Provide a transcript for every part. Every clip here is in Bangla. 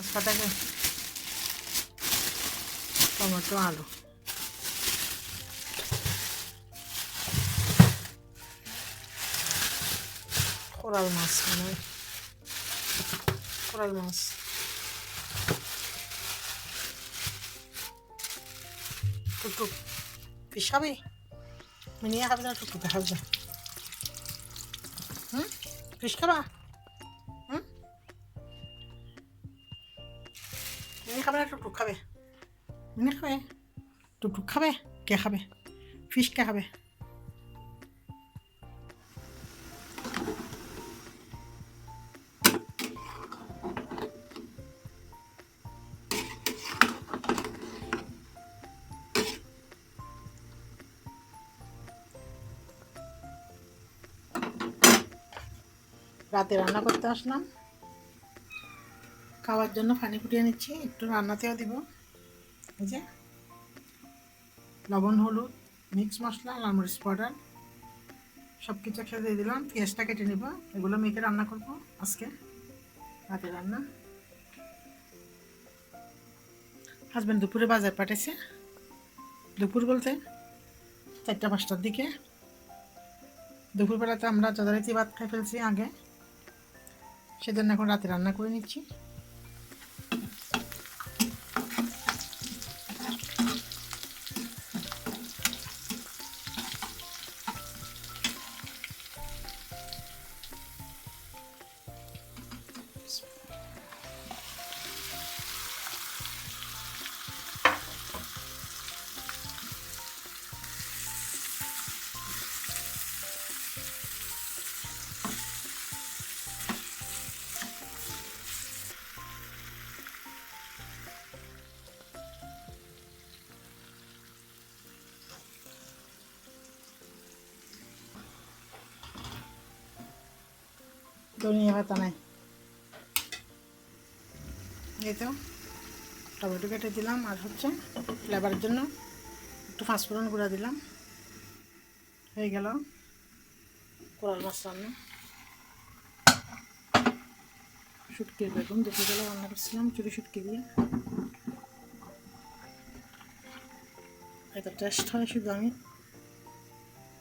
মাছটাকে টমেটো আলু কোরাল মাছ মানে কোরাল মাছ টুকটুক পিসাবি মিনিয়ে খাবে না টুকটুকে খাবে ফিশ খাবা মিনি খাবে না টুকটুক খাবে মিনি খাবে টুকটুক খাবে কে খাবে ফিশ কে খাবে রাতে রান্না করতে আসলাম খাওয়ার জন্য পানি ফুটিয়ে নিচ্ছি একটু রান্নাতেও দিব এই যে লবণ হলুদ মিক্স মশলা লাল মরিচ পাউডার সব কিছু একসাথে দিয়ে দিলাম পেঁয়াজটা কেটে নিব এগুলো মেখে রান্না করব আজকে রাতে রান্না হাজব্যান্ড দুপুরে বাজার পাঠাইছে দুপুর বলতে 4টা-5টার দিকে দুপুরবেলাতে আমরা যথারীতি ভাত খাই ফেলছি আগে সেজন্য এখন রাতে রান্না করে নিচ্ছি ধনিয়া পাতা নাই এই তো টমেটো কেটে দিলাম আর হচ্ছে ফ্লেভারের জন্য একটু পাঁচফোড়ন গুঁড়া দিলাম হয়ে গেল কোরাল মাছ রান্না শুটকির বেগুন দুপুরবেলা রান্না করছিলাম চুরি শুটকি দিয়ে এত টেস্ট হয় শুধু আমি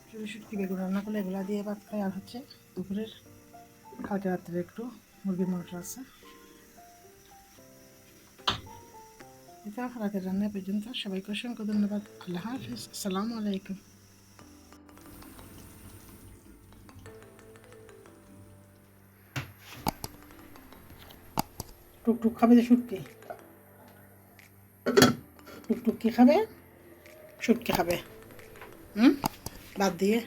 চুরি শুটকি বেগুন রান্না করলে এগুলা দিয়ে ভাত খাই আর হচ্ছে দুপুরের কালকে রাত্রে একটু মুরগির মাংস আছে এটা রাতের রান্না পর্যন্ত সবাইকে অসংখ্য ধন্যবাদ আল্লাহ হাফিজ আসসালামু আলাইকুম টুকটুক খাবে যে শুটকি টুকটুক কি খাবে শুটকি খাবে বাদ দিয়ে